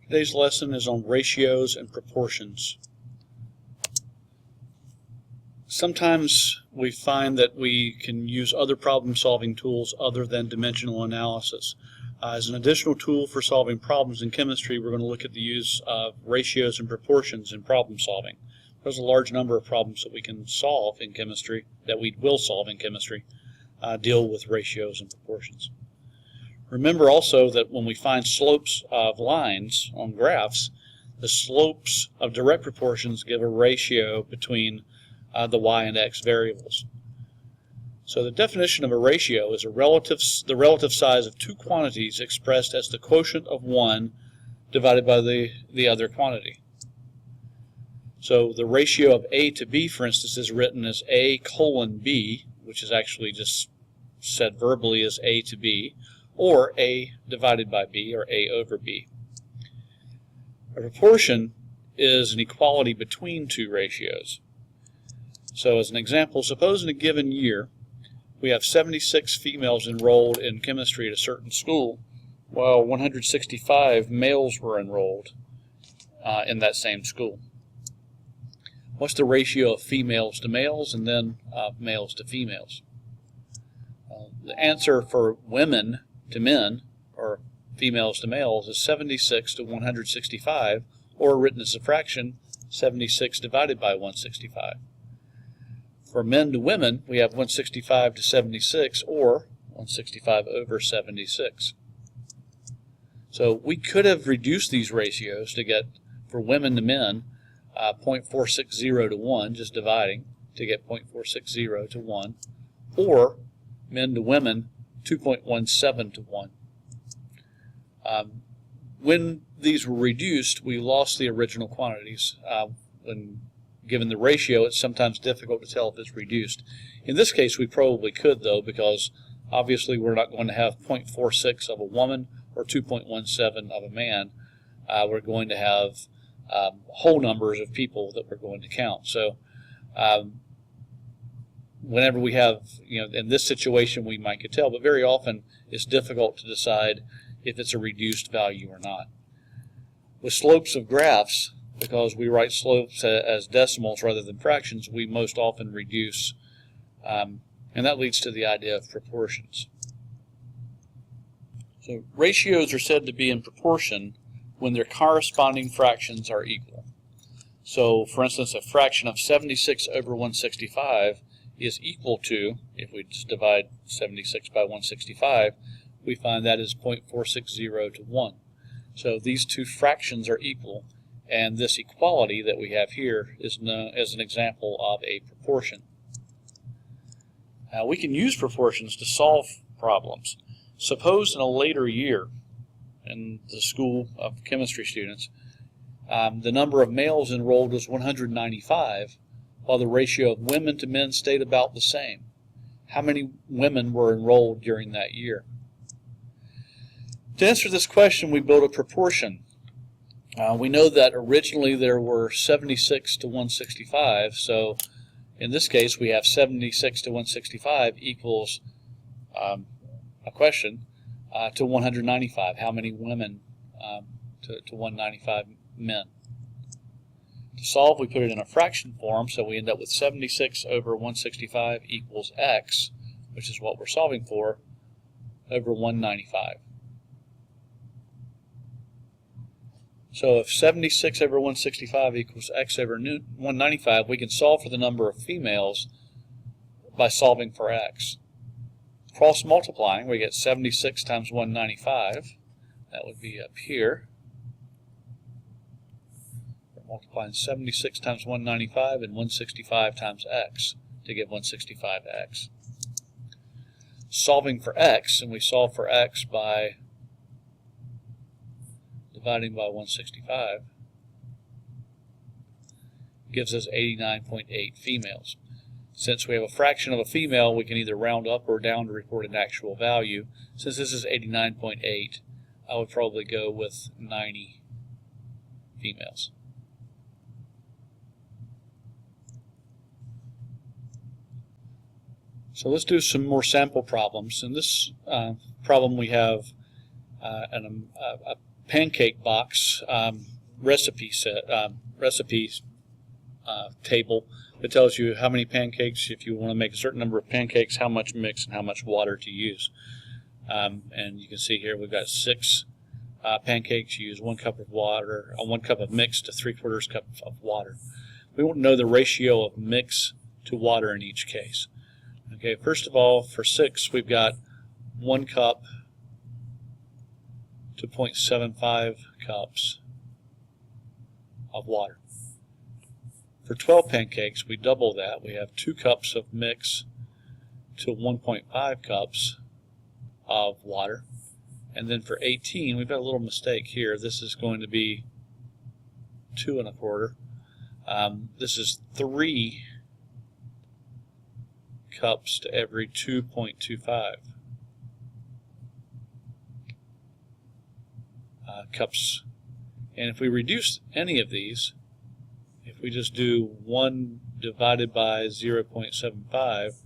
Today's lesson is on ratios and proportions. Sometimes we find that we can use other problem-solving tools other than dimensional analysis. As an additional tool for solving problems in chemistry, we're going to look at the use of ratios and proportions in problem solving. There's a large number of problems that we can solve in chemistry, that we will solve in chemistry, deal with ratios and proportions. Remember also that when we find slopes of lines on graphs, the slopes of direct proportions give a ratio between the y and x variables. So the definition of a ratio is the relative size of two quantities expressed as the quotient of one divided by the other quantity. So the ratio of A to B, for instance, is written as A colon B, which is actually just said verbally as A to B, or A divided by B, or A over B. A proportion is an equality between two ratios. So as an example, suppose in a given year we have 76 females enrolled in chemistry at a certain school, while 165 males were enrolled in that same school. What's the ratio of females to males and then males to females? The answer for women to men, or females to males, is 76 to 165, or written as a fraction, 76 divided by 165. For men to women, we have 165 to 76, or 165 over 76. So we could have reduced these ratios to get, for women to men, 0.460 to 1, just dividing, to get 0.460 to 1, or men to women, 2.17 to 1. When these were reduced, we lost the original quantities. When given the ratio, it's sometimes difficult to tell if it's reduced. In this case, we probably could, though, because obviously we're not going to have 0.46 of a woman or 2.17 of a man. We're going to have whole numbers of people that we're going to count. So whenever we have, in this situation we might could tell, but very often it's difficult to decide if it's a reduced value or not. With slopes of graphs, because we write slopes as decimals rather than fractions, we most often reduce, and that leads to the idea of proportions. So ratios are said to be in proportion when their corresponding fractions are equal. So, for instance, a fraction of 76 over 165 is equal to, if we just divide 76 by 165, we find that is 0.460 to 1. So these two fractions are equal, and this equality that we have here is known as an example of a proportion. Now we can use proportions to solve problems. Suppose in a later year in the school of chemistry students, the number of males enrolled was 195, while the ratio of women to men stayed about the same. How many women were enrolled during that year? To answer this question, we build a proportion. We know that originally there were 76 to 165, so in this case we have 76 to 165 equals a question to 195. How many women to 195 men? To solve, we put it in a fraction form, so we end up with 76 over 165 equals x, which is what we're solving for, over 195. So if 76 over 165 equals x over 195, we can solve for the number of females by solving for x. Cross multiplying, we get 76 times 195. That would be up here. We're multiplying 76 times 195 and 165 times x to get 165x. Solving for x, and we solve for x by dividing by 165, gives us 89.8 females. Since we have a fraction of a female, we can either round up or down to report an actual value. Since this is 89.8, I would probably go with 90 females. So let's do some more sample problems. In this problem we have a pancake box recipe table that tells you how many pancakes, if you want to make a certain number of pancakes, how much mix and how much water to use. And you can see here we've got 6 pancakes. You use 1 cup of water, 1 cup of mix to 3/4 cup of water. We want to know the ratio of mix to water in each case. Okay, first of all, for 6 we've got 1 cup to 0.75 cups of water. For 12 pancakes, we double that. We have 2 cups of mix to 1.5 cups of water. And then for 18, we've got a little mistake here. This is going to be 2 1/4. This is 3 cups to every 2.25 cups. And if we reduce any of these, if we just do 1 divided by 0.75,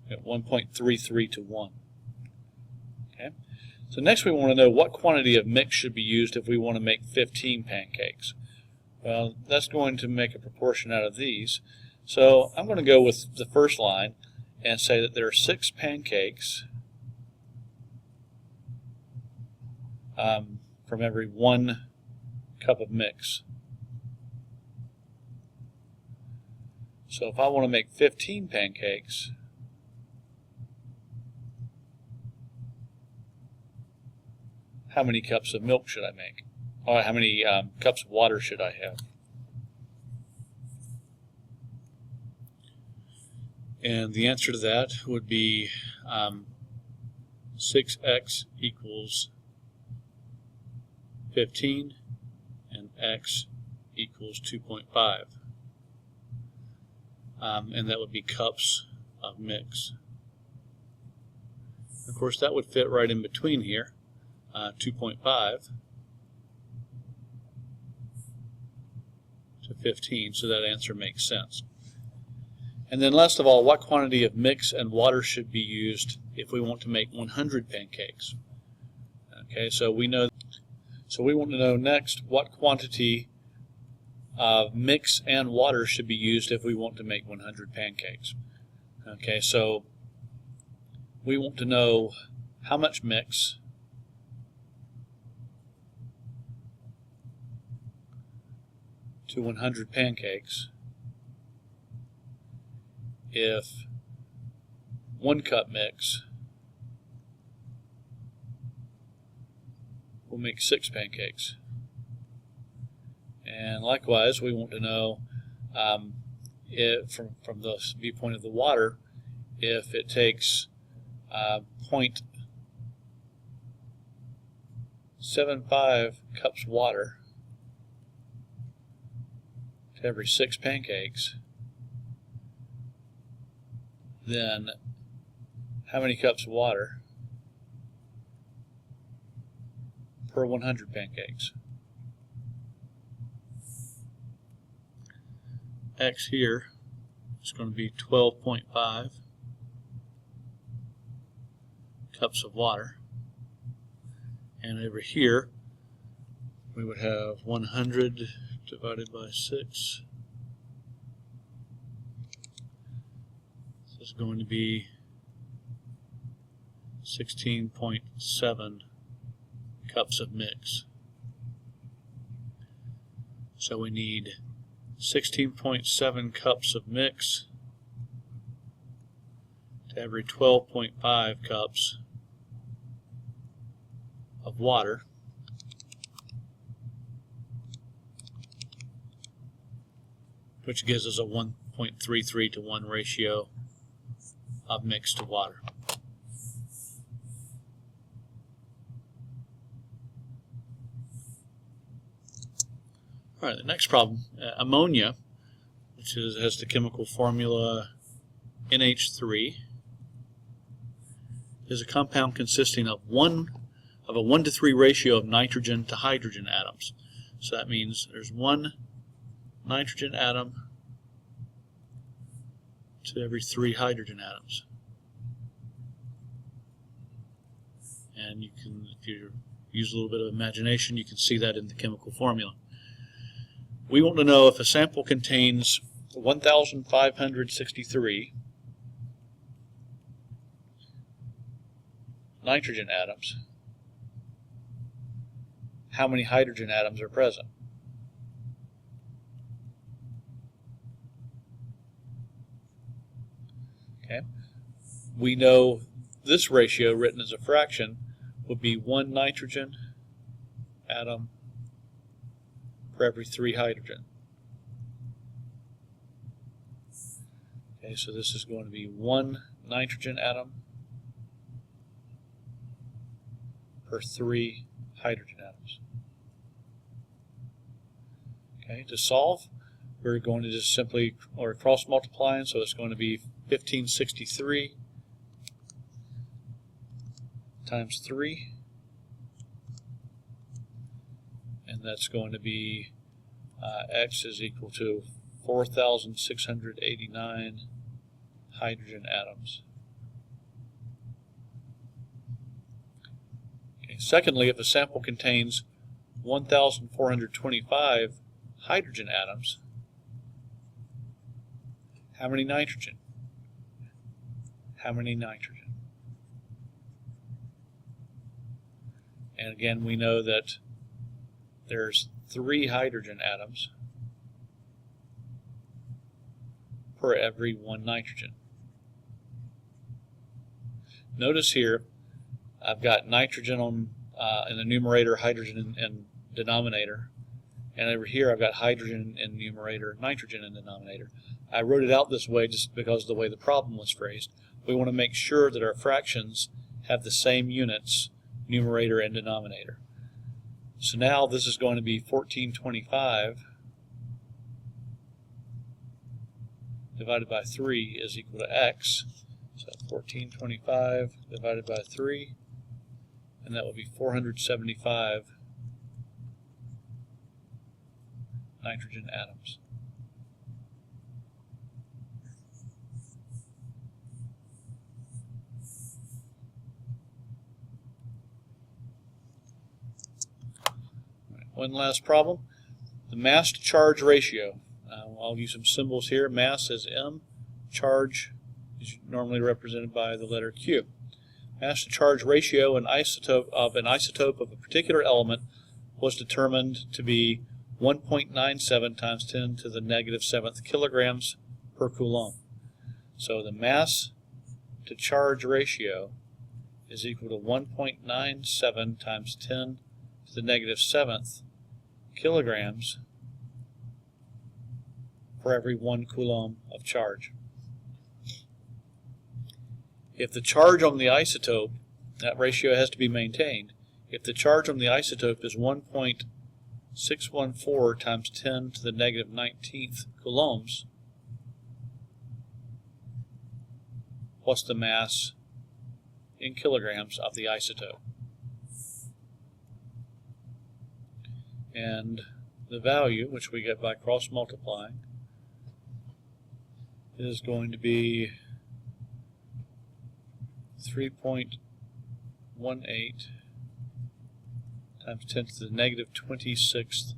we get 1.33 to 1. Okay. So next we want to know what quantity of mix should be used if we want to make 15 pancakes. Well, that's going to make a proportion out of these. So I'm going to go with the first line and say that there are 6 pancakes from every 1 cup of mix. So if I want to make 15 pancakes, how many cups of milk should I make? Or how many cups of water should I have? And the answer to that would be 6x equals 15 and x equals 2.5. And that would be cups of mix. Of course, that would fit right in between here, 2.5 to 15, so that answer makes sense. And then last of all, what quantity of mix and water should be used if we want to make 100 pancakes? Okay, so we want to know next what quantity of mix and water should be used if we want to make 100 pancakes. Okay, so we want to know how much mix to 100 pancakes if 1 cup mix will make 6 pancakes. And likewise, we want to know from the viewpoint of the water, if it takes 0.75 cups of water to every 6 pancakes, then how many cups of water per 100 pancakes? X here is going to be 12.5 cups of water, and over here we would have 100 divided by 6. This is going to be 16.7 cups of mix. So we need 16.7 cups of mix to every 12.5 cups of water, which gives us a 1.33 to 1 ratio of mix to water. All right, the next problem, ammonia, which has the chemical formula NH3, is a compound consisting of a 1 to 3 ratio of nitrogen to hydrogen atoms. So that means there's 1 nitrogen atom to every 3 hydrogen atoms. And you can, if you use a little bit of imagination, you can see that in the chemical formula. We want to know if a sample contains 1,563 nitrogen atoms, how many hydrogen atoms are present. Okay. We know this ratio, written as a fraction, would be 1 nitrogen atom for every 3 hydrogen. Okay, so this is going to be 1 nitrogen atom per 3 hydrogen atoms. Okay, to solve, we're going to just simply, or cross multiplying, so it's going to be 1563 times 3, and that's going to be x is equal to 4,689 hydrogen atoms. Okay. Secondly, if a sample contains 1,425 hydrogen atoms, how many nitrogen? How many nitrogen? And again, we know that there's 3 hydrogen atoms per every 1 nitrogen. Notice here, I've got nitrogen on in the numerator, hydrogen in denominator, and over here I've got hydrogen in numerator, nitrogen in denominator. I wrote it out this way just because of the way the problem was phrased. We want to make sure that our fractions have the same units, numerator and denominator. So now this is going to be 1425 divided by 3 is equal to x. So 1425 divided by 3, and that will be 475 nitrogen atoms. One last problem, the mass to charge ratio. I'll use some symbols here. Mass is M, charge is normally represented by the letter Q. Mass to charge ratio of an isotope of a particular element was determined to be 1.97 times 10 to the negative 7th kilograms per coulomb. So the mass to charge ratio is equal to 1.97 times 10 to the negative 7th kilograms for every 1 coulomb of charge. If the charge on the isotope, that ratio has to be maintained. If the charge on the isotope is 1.614 times 10 to the negative 19th coulombs, what's the mass in kilograms of the isotope? And the value, which we get by cross multiplying, is going to be 3.18 times 10 to the negative 26th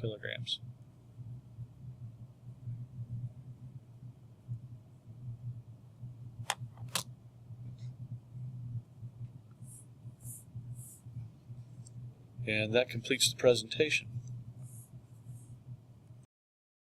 kilograms. And that completes the presentation.